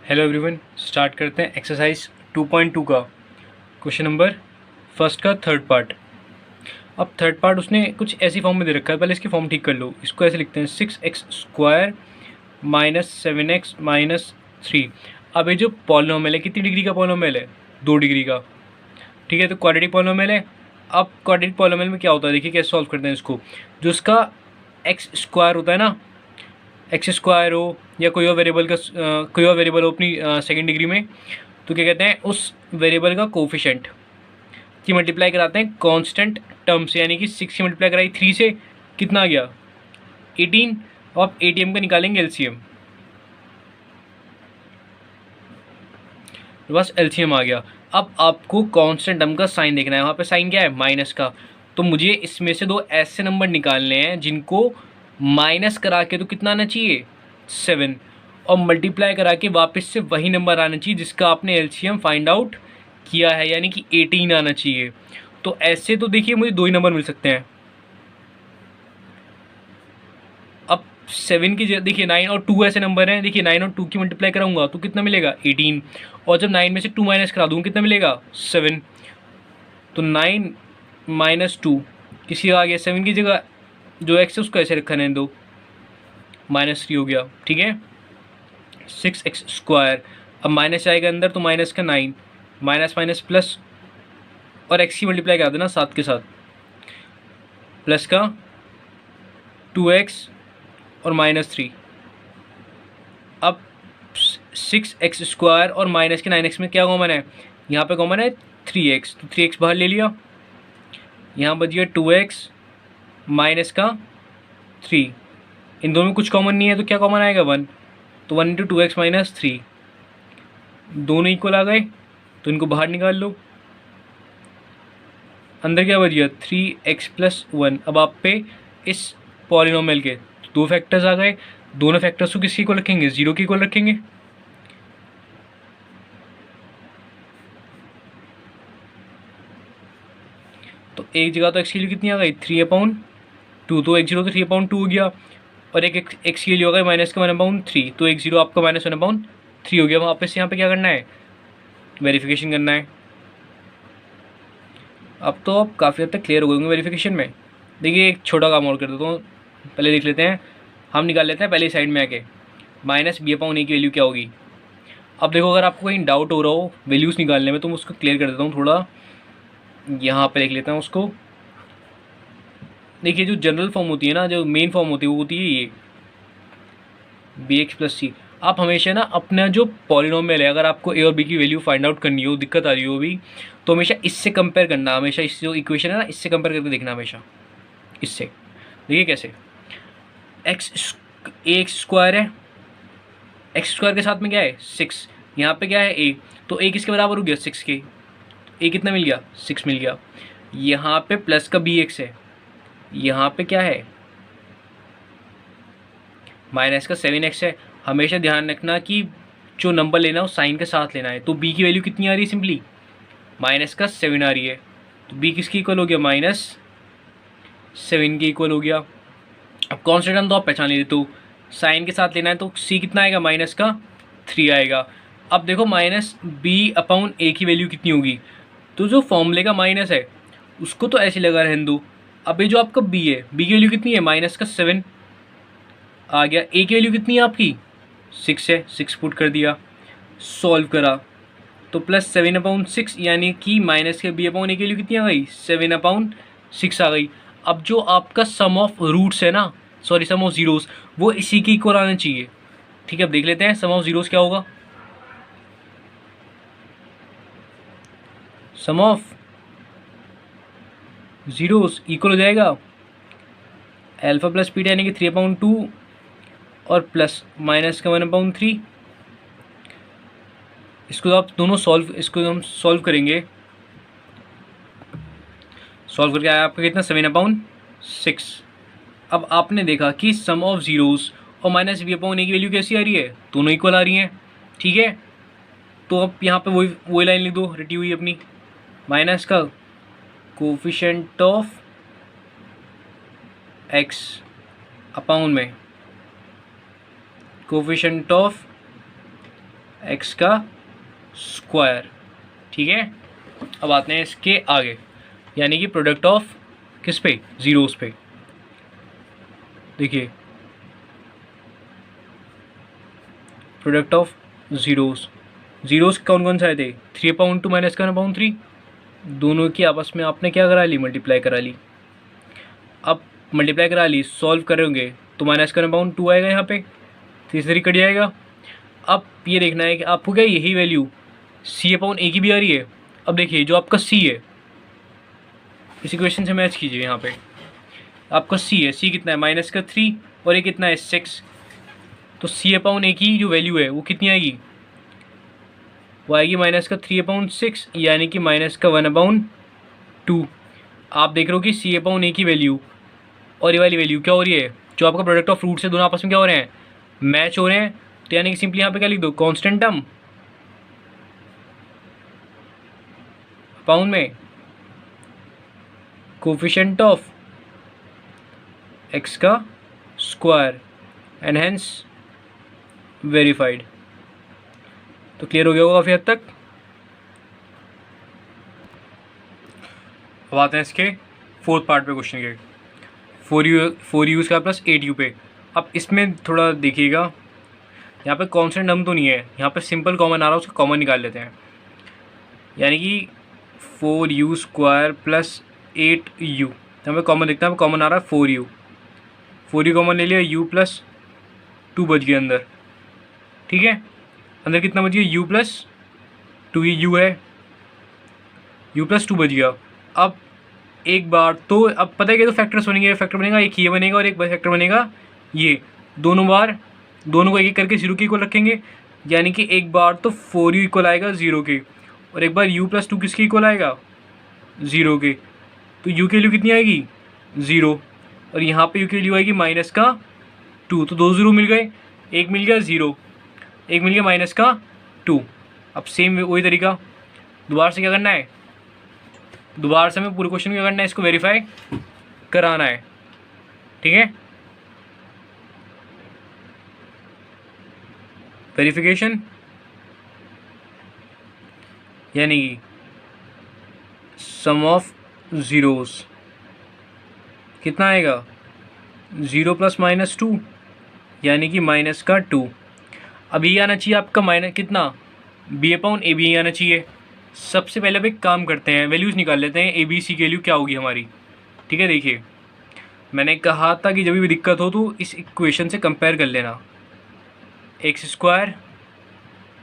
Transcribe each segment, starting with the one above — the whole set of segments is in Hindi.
हेलो एवरीवन, स्टार्ट करते हैं एक्सरसाइज 2.2 का क्वेश्चन नंबर फर्स्ट का थर्ड पार्ट। अब थर्ड पार्ट उसने कुछ ऐसी फॉर्म में दे रखा है, पहले इसकी फॉर्म ठीक कर लो। इसको ऐसे लिखते हैं 6x² माइनस 7x माइनस 3। अब ये जो पॉलिनोमियल है कितनी डिग्री का पॉलिनोमियल है? 2 डिग्री का। ठीक है, तो क्वाड्रेटिक पॉलिनोमियल है। अब क्वाड्रेटिक पॉलिनोमियल में क्या होता है, देखिए कैसे सॉल्व करते हैं इसको। जो इसका x² होता है ना, x² हो या कोई और वेरिएबल का कोई और वेरिएबल हो अपनी सेकेंड डिग्री में, तो क्या कहते हैं, उस वेरिएबल का कोफिशेंट की मल्टीप्लाई कराते हैं कांस्टेंट टर्म से। यानी कि 6 की मल्टीप्लाई कराई 3 से, कितना आ गया? 18। और आप ATM का निकालेंगे LCM, बस LCM आ गया। अब आपको कांस्टेंट टर्म का साइन देखना है। वहाँ पे साइन क्या है? माइनस का। तो मुझे इसमें से दो ऐसे नंबर निकालने हैं जिनको माइनस करा के तो कितना आना चाहिए? 7, और मल्टीप्लाई करा के वापस से वही नंबर आना चाहिए जिसका आपने LCM फाइंड आउट किया है, यानी कि 18 आना चाहिए। तो ऐसे तो देखिए मुझे दो ही नंबर मिल सकते हैं। अब 7 की देखिए 9 और 2 ऐसे नंबर हैं। देखिए 9 और 2 की मल्टीप्लाई कराऊंगा तो कितना मिलेगा? 18। और जब 9 में से 2 माइनस करा दूँ कितना मिलेगा? 7। तो 9 माइनस 2 किसी आ गया 7 की जगह, जो x है उसको ऐसे रखा रहने दो, -3 हो गया। ठीक है, 6x²। अब माइनस आएगा अंदर तो माइनस का 9, माइनस माइनस प्लस, और x की मल्टीप्लाई करा देना 7 के साथ, प्लस का 2x और -3। अब 6x² और माइनस के 9x में क्या कॉमन है? यहाँ पे कॉमन है 3x, तो 3x बाहर ले लिया। यहाँ बच गया 2x माइनस का 3। इन दोनों में कुछ कॉमन नहीं है तो क्या कॉमन आएगा? 1। तो 1 × 2x - 3, दोनों इक्वल आ गए, तो इनको बाहर निकाल लो। अंदर क्या बच गया? 3x + 1। अब आप पे इस पॉलिनोमियल के दो फैक्टर्स आ गए। दोनों फैक्टर्स को किसके इक्वल रखेंगे? 0 के इक्वल रखेंगे। तो एक जगह तो x की वैल्यू कितनी आ गई? 3/2। तो x 0 तो 3/2 हो गया, और एक x की वैल्यू आ गई -1/3। तो x 0 आपका -1/3 हो गया। वापस यहाँ पे क्या करना है? वेरिफिकेशन करना है। अब तो आप काफ़ी हद तक क्लियर हो गए होंगे वेरिफिकेशन में। देखिए एक छोटा काम और कर देता हूँ, पहले देख लेते हैं। हम निकाल लेते हैं पहले साइड में आके -b/a की वैल्यू क्या होगी। अब देखो अगर आपको कहीं डाउट हो रहा हो वैल्यूज़ निकालने में तो मैं उसको क्लियर कर देता हूँ थोड़ा। यहाँ पे देख लेते हैं उसको। देखिए जो जनरल फॉर्म होती है ना, जो मेन फॉर्म होती है वो होती है ये bx + c। आप हमेशा ना अपना जो पॉलिनोमियल है, अगर आपको a और b की वैल्यू फाइंड आउट करनी हो, दिक्कत आ रही हो भी, तो हमेशा इससे कंपेयर करना। हमेशा इस जो इक्वेशन है ना, इससे कंपेयर करके देखना हमेशा इससे। देखिए कैसे, ax² है, x² के साथ में क्या है? 6। यहाँ पे क्या है? a। तो a किसके बराबर हो गया? 6 के। a कितना मिल गया? 6 मिल गया। यहाँ पे प्लस का bx है, यहाँ पे क्या है? माइनस का 7x है। हमेशा ध्यान रखना कि जो नंबर लेना हो साइन के साथ लेना है। तो b की वैल्यू कितनी आ रही है? सिंपली -7 आ रही है। तो b किसकी इक्वल हो गया? -7 के इक्वल हो गया। अब कॉन्स्टेंट टर्म तो आप पहचान लीजिए, तो साइन के साथ लेना है तो c कितना आएगा? -3 आएगा। अब देखो -b/a की वैल्यू कितनी होगी, तो जो फॉर्मूले का माइनस है उसको तो ऐसे लगा रहने दो। अब ये जो आपका b है, b की वैल्यू कितनी है? -7 आ गया। a की वैल्यू कितनी है आपकी? 6 है, 6 पुट कर दिया, सॉल्व करा तो +7/6, यानी कि माइनस के b/a की वैल्यू कितनी आ गई? 7/6 आ गई। अब जो आपका सम ऑफ रूट्स है ना, सॉरी सम ऑफ जीरोस, वो इसी के इक्वल आना चाहिए। ठीक है, अब देख लेते हैं सम ऑफ जीरोस क्या होगा। सम ऑफ जीरोस इक्वल हो जाएगा अल्फा + बीटा, यानी कि 3/2 और प्लस माइनस का 1/3। इसको आप दोनों इसको हम सॉल्व करेंगे। सॉल्व करके आया आपका कितना? 7/6। अब आपने देखा कि सम ऑफ जीरोस और -b/a की वैल्यू कैसी आ रही है? दोनों इक्वल आ रही हैं। ठीक है, तो अब यहाँ पे वही लाइन लिख दो रटी हुई अपनी। माइनस का कोफिशिएंट ऑफ x अपाउन में कोफिशिएंट ऑफ एक्स का स्क्वायर। ठीक है, अब आते हैं इसके आगे, यानी कि प्रोडक्ट ऑफ किस पे, ज़ीरोज़ पे। देखिए प्रोडक्ट ऑफ ज़ीरोज़, ज़ीरोज़ कौन कौन से आए थे, 3/2 माइनस का 1/3, दोनों की आपस में आपने क्या करा ली, मल्टीप्लाई करा ली। अब मल्टीप्लाई करा ली, सॉल्व करोगे तो माइनस का 1/2 आएगा यहाँ पे, तीसरी कट जाएगा। अब ये देखना है कि आपको क्या यही वैल्यू C/A की भी आ रही है। अब देखिए जो आपका C है, इस इक्वेशन से मैच कीजिए, यहाँ पे आपका C है, C कितना है माइनस का 3 और ये कितना है 6, तो C/A की जो वैल्यू है वो कितनी आएगी, वो आएगी माइनस का 3/6, यानी कि माइनस का 1/2। आप देख रहे हो कि C/A की वैल्यू और ये वाली वैल्यू क्या हो रही है, जो आपका प्रोडक्ट ऑफ फ्रूट से दोनों आपस में क्या हो रहे हैं, मैच हो रहे हैं। तो यानी कि सिंपली यहाँ पे क्या लिख दो, कांस्टेंट टर्म पाउंड में कोफिशिएंट ऑफ एक्स का स्क्वायर एंड हेंस वेरीफाइड। तो क्लियर हो गया होगा काफ़ी हद तक। अब आते हैं इसके फोर्थ पार्ट पे क्वेश्चन के, 4u का प्लस 8u पे। अब इसमें थोड़ा देखिएगा, यहाँ पे कांस्टेंट टर्म तो नहीं है, यहाँ पे सिंपल कॉमन आ रहा है, उसका कॉमन निकाल लेते हैं। यानी कि 4u स्क्वायर प्लस 8u, यहाँ पे कॉमन देखते हैं, कॉमन आ रहा है 4u, 4u कॉमन ले लिया, u प्लस 2 बच गया अंदर। ठीक है, अंदर कितना बच गया, u प्लस 2, ये u है, u प्लस 2 बच गया। अब एक बार तो अब पता है कि तो फैक्टर्स बनेंगे, फैक्टर बनेगा एक ये बनेगा और एक फैक्टर बनेगा ये, दोनों बार दोनों को एक एक करके 0 के इक्वल रखेंगे, यानी कि एक बार तो 4u इक्वल आएगा 0 के, और एक बार u प्लस 2 किसके इक्वल आएगा, 0 के। तो u की वैल्यू कितनी आएगी, 0, और यहाँ पे u की वैल्यू आएगी माइनस का 2, तो 2 0 मिल गए, एक मिल गया 0, एक मिल गया माइनस का 2। अब सेम वही तरीका दोबारा से क्या करना है, दोबारा से हमें पूरे क्वेश्चन क्या करना है, इसको वेरीफाई कराना है। ठीक है, वेरिफिकेशन यानी कि सम ऑफ ज़ीरोज़ कितना आएगा, 0 प्लस माइनस 2, यानी कि माइनस का 2। अब ये आना चाहिए आपका माइनस कितना, B/A भी आना चाहिए। सबसे पहले अब एक काम करते हैं, वैल्यूज़ निकाल लेते हैं, ABC की वैल्यू क्या होगी हमारी। ठीक है, देखिए मैंने कहा था कि जब भी दिक्कत हो तो इस इक्वेशन से कंपेयर कर लेना, एक्स स्क्वायर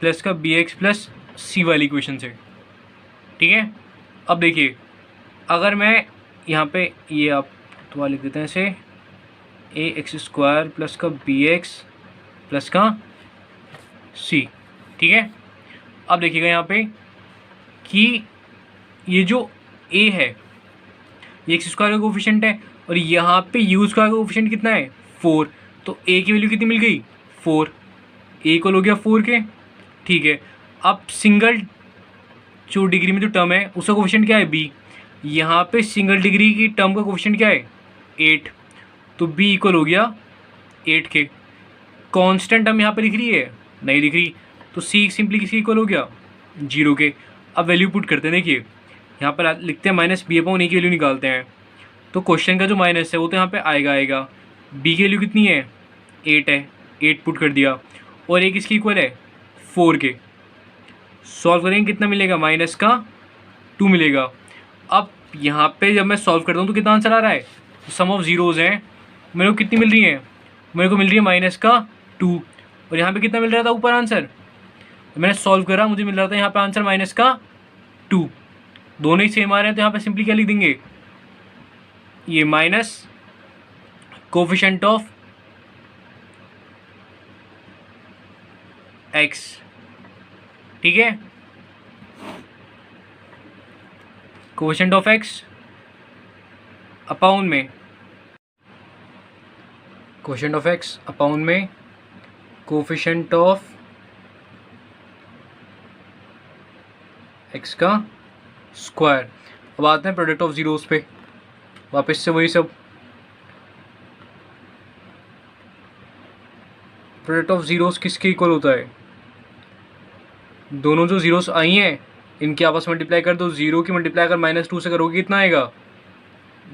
प्लस का BX प्लस C वाली इक्वेशन से। ठीक है, अब देखिए अगर मैं यहाँ पे ये आप तो लिख देते हैं इसे, AX स्क्वायर प्लस का BX प्लस का C। ठीक है, अब देखिएगा यहाँ पे कि ये जो A है ये एक्स स्क्वायर का कोफिशिएंट है, और यहाँ पे u स्क्वायर का कोफिशिएंट कितना है, 4, तो A की वैल्यू कितनी मिल गई, 4, A इक्वल हो गया 4 के। ठीक है, अब सिंगल जो डिग्री में जो टर्म है उसका कोफिशिएंट क्या है, B, यहाँ पे सिंगल डिग्री की टर्म का कोफिशिएंट क्या है, 8, तो B इक्वल हो गया 8 के। कांस्टेंट टर्म यहाँ पे दिख रही है, नहीं दिख रही, तो C सिंपली किसके इक्वल हो गया, 0 के। अब वैल्यू पुट करते हैं, देखिए यहाँ पर लिखते हैं माइनस B/A की वैल्यू निकालते हैं, तो क्वेश्चन का जो माइनस है वो तो यहाँ पे आएगा, B की वैल्यू कितनी है, 8 है, 8 पुट कर दिया, और एक इसकी इक्वल है 4 के। सॉल्व करेंगे कितना मिलेगा, माइनस का 2 मिलेगा। अब यहाँ पे जब मैं सॉल्व करता हूँ तो कितना आंसर आ रहा है, सम ऑफ ज़ीरोज़ हैं, मेरे को कितनी मिल रही है, मेरे को मिल रही है माइनस का 2, और यहाँ पे कितना मिल रहा था ऊपर आंसर, मैंने सॉल्व करा मुझे मिल रहा था यहाँ पे आंसर माइनस का 2, दोनों ही सेम आ रहे हैं, तो यहाँ पे सिंपली क्या लिख देंगे, ये माइनस कोफिशिएंट ऑफ एक्स। ठीक है, कोफिशिएंट ऑफ एक्स अपाउंड में कोफिशिएंट ऑफ एक्स अपाउंड में कोफिशिएंट ऑफ एक्स का स्क्वायर। अब आते हैं प्रोडक्ट ऑफ ज़ीरोज़ पे, वापस से वही सब, प्रोडक्ट ऑफ ज़ीरोज़ किसके इक्वल होता है, दोनों जो ज़ीरोस आई हैं इनके आपस में मल्टीप्लाई कर दो। 0 की मल्टीप्लाई अगर -2 से करोगे कितना आएगा?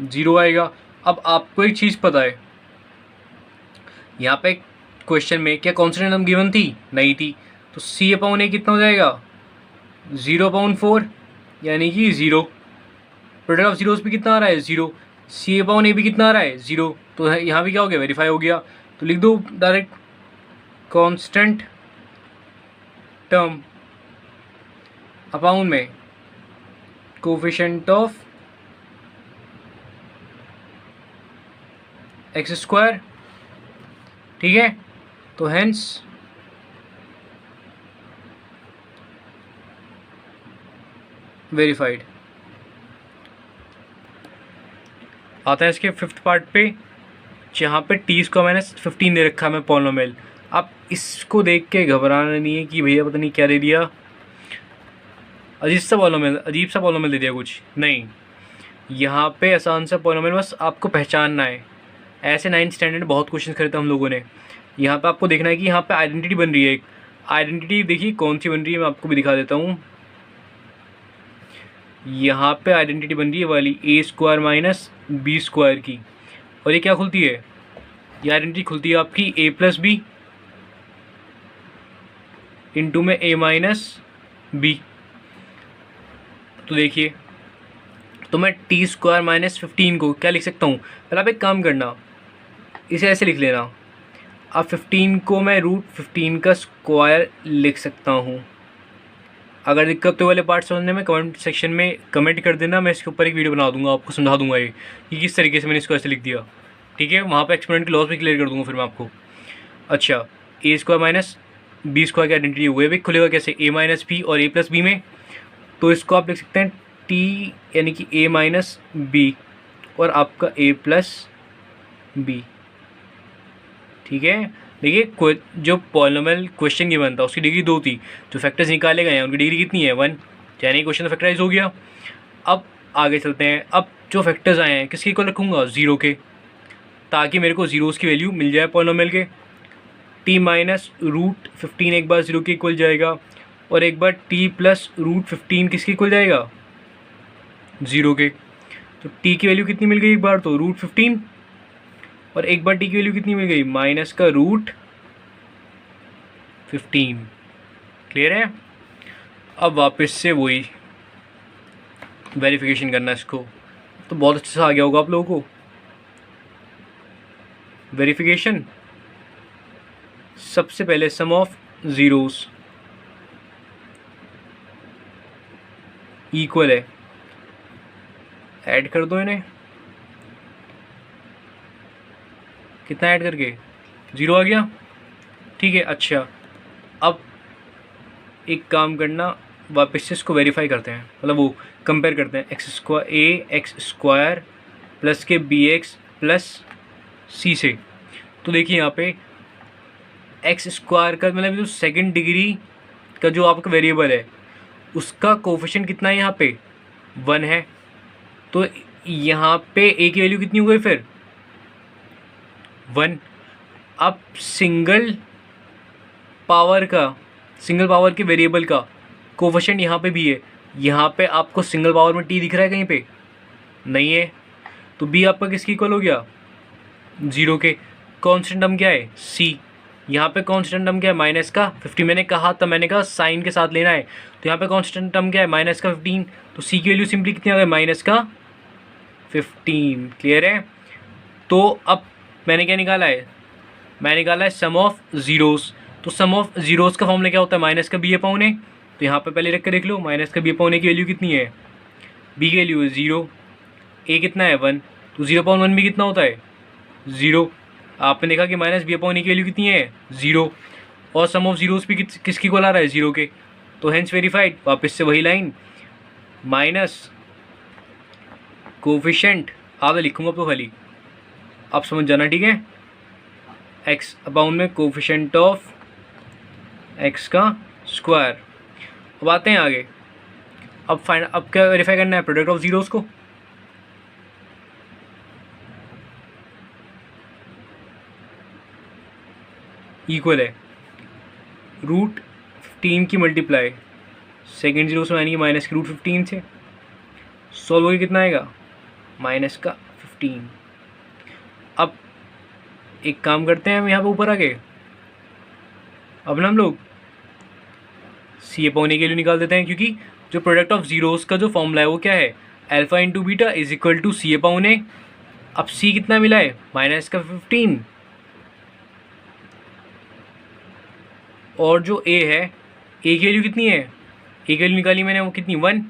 0 आएगा। अब आपको एक चीज़ पता है, यहाँ पे क्वेश्चन में क्या कॉन्स्टेंट टर्म गिवन थी? नहीं थी। तो C/A कितना हो जाएगा? 0/4 यानी कि 0। प्रोडक्ट ऑफ जीरोस भी कितना आ रहा है? 0। C/A भी कितना आ रहा है? 0। तो यहाँ भी क्या हो गया? वेरीफाई हो गया। तो लिख दो डायरेक्ट कांस्टेंट टर्म अपाउंड में कोफिशिएंट ऑफ x²। ठीक है, तो हेंस वेरीफाइड। आता है इसके फिफ्थ पार्ट पे, जहाँ पे t² - 15 दे रखा है मैं पॉलिनोमियल। आप इसको देख के घबराना नहीं है कि भैया पता नहीं क्या दे दिया, अजीब सा पॉलिनोमियल दे दिया कुछ नहीं। यहाँ पे आसान सा पॉलिनोमियल, बस आपको पहचानना है। ऐसे 9th स्टैंडर्ड में बहुत क्वेश्चन करे थे हम लोगों ने। यहाँ पे आपको देखना है कि यहाँ पे आइडेंटिटी बन रही है एक। आइडेंटिटी देखिए कौन सी बन रही है, मैं आपको भी दिखा देता हूँ। यहाँ पे आइडेंटिटी बन रही है वाली A² - B² की, और ये क्या खुलती है? ये आइडेंटिटी खुलती है आपकी A+B इंटू में A-B। तो देखिए, तो मैं t² - 15 को क्या लिख सकता हूँ? पहले आप एक काम करना, इसे ऐसे लिख लेना। अब 15 को मैं √15 का स्क्वायर लिख सकता हूँ। अगर दिक्कत तो वाले पार्ट समझने में कमेंट सेक्शन में कमेंट कर देना, मैं इसके ऊपर एक वीडियो बना दूंगा, आपको समझा दूंगा ये कि किस तरीके से मैंने इसको ऐसे लिख दिया। ठीक है, वहाँ पे एक्सपेरिमेंट की लॉस भी क्लियर कर दूंगा फिर मैं आपको। अच्छा, A² - B² की आइडेंटिटी हुए भी खुलेगा कैसे? A-B और A+B में। तो इसको आप लिख सकते हैं T यानी कि A-B और आपका A+B। ठीक है, देखिए जो पॉलिनोमियल क्वेश्चन गिवन था उसकी डिग्री 2 थी, जो फैक्टर्स निकाले गए हैं उनकी डिग्री कितनी है? 1, यानी क्वेश्चन तो फैक्टराइज हो गया। अब आगे चलते हैं। अब जो फैक्टर्स आए हैं किसके इक्वल रखूँगा? 0 के, ताकि मेरे को जीरोस की वैल्यू मिल जाए पॉलिनोमियल के। t - √15 एक बार 0 के इक्वल जाएगा, और एक बार t + √15 किसके इक्वल जाएगा? 0 के। तो t की वैल्यू कितनी मिल गई? एक बार तो √15, और एक बार t की वैल्यू कितनी मिल गई? -√15। क्लियर है? अब वापस से वही वेरिफिकेशन करना है इसको, तो बहुत अच्छे से आ गया होगा आप लोगों को। वेरिफिकेशन, सबसे पहले सम ऑफ ज़ीरोस इक्वल है, ऐड कर दो इन्हें। कितना ऐड करके? 0 आ गया। ठीक है, अच्छा अब एक काम करना, वापस से इसको वेरीफाई करते हैं, मतलब वो कंपेयर करते हैं। x² प्लस के bx प्लस c से। तो देखिए यहाँ पे x² का मतलब जो सेकंड डिग्री का जो आपका वेरिएबल है उसका कोफिशिएंट कितना है? यहाँ पे 1 है। तो यहाँ पे a की वैल्यू कितनी हो गई फिर? 1। अब सिंगल पावर के वेरिएबल का कोफिशिएंट यहाँ पे भी है। यहाँ पे आपको सिंगल पावर में t दिख रहा है कहीं पे? नहीं है। तो b आपका किसकी इक्वल हो गया? 0 के। कांस्टेंट टर्म क्या है? c। यहाँ पे कांस्टेंट टर्म क्या है? माइनस का 50। मैंने कहा साइन के साथ लेना है, तो यहाँ पे कांस्टेंट टर्म क्या है? माइनस का 15। तो c की वैल्यू सिंपली कितनी आ गई? -15। क्लियर है? तो अब मैंने क्या निकाला है? मैंने निकाला है सम ऑफ ज़ीरोस। तो सम ऑफ ज़ीरोस का फॉर्मूला क्या होता है? माइनस का b/a। तो यहाँ पे पहले रख के देख लो, माइनस का b/a की वैल्यू कितनी है? b की वैल्यू है 0, a कितना है? 1। तो 0/1 भी कितना होता है? 0। आपने देखा कि माइनस b/a की वैल्यू कितनी है? 0। और सम ऑफ ज़ीरोस भी किसकी को ला रहा है? 0 के। तो हेंस वेरीफाइड। वापस से वही लाइन, माइनस कोफिशिएंट आगे लिखूँगा तो खाली, आप समझ जाना। ठीक है, x/में कोफिशिएंट ऑफ x का स्क्वायर। अब आते हैं आगे। अब क्या वेरीफाई करना है? प्रोडक्ट ऑफ ज़ीरोस को। इक्वल है √15 की मल्टीप्लाई सेकेंड जीरो उसमें यानी कि माइनस की रूट 15 से सॉल्व होकर कितना आएगा माइनस का 15। अब एक काम करते हैं हम यहाँ पे ऊपर आके अब ना हम लोग सी अपॉन ए के लिए निकाल देते हैं, क्योंकि जो प्रोडक्ट ऑफ जीरोस का जो फॉर्मूला है वो क्या है alpha into beta is equal to c upon a. अब सी कितना मिला है माइनस का 15 और जो ए है ए की वैल्यू कितनी है ए की वैल्यू निकाली मैंने वो कितनी 1।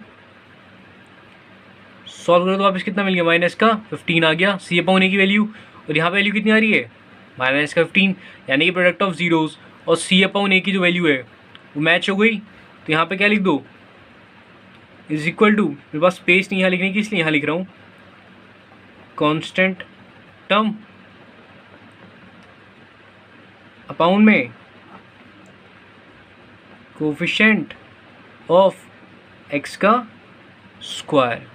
सॉल्व करो तो वापस कितना मिल गया माइनस का 15 आ गया सी अपॉन ए की वैल्यू, और यहाँ पे वैल्यू कितनी आ रही है माइनस का 15, यानी कि प्रोडक्ट ऑफ जीरोस और सी अपॉन ए की जो वैल्यू है वो मैच हो गई। तो यहाँ पे क्या लिख दो इज इक्वल टू, मेरे पास स्पेस नहीं यहाँ लिखने की इसलिए यहाँ लिख रहा हूँ कांस्टेंट टर्म अपॉन में कोफिशिएंट ऑफ एक्स का स्क्वायर।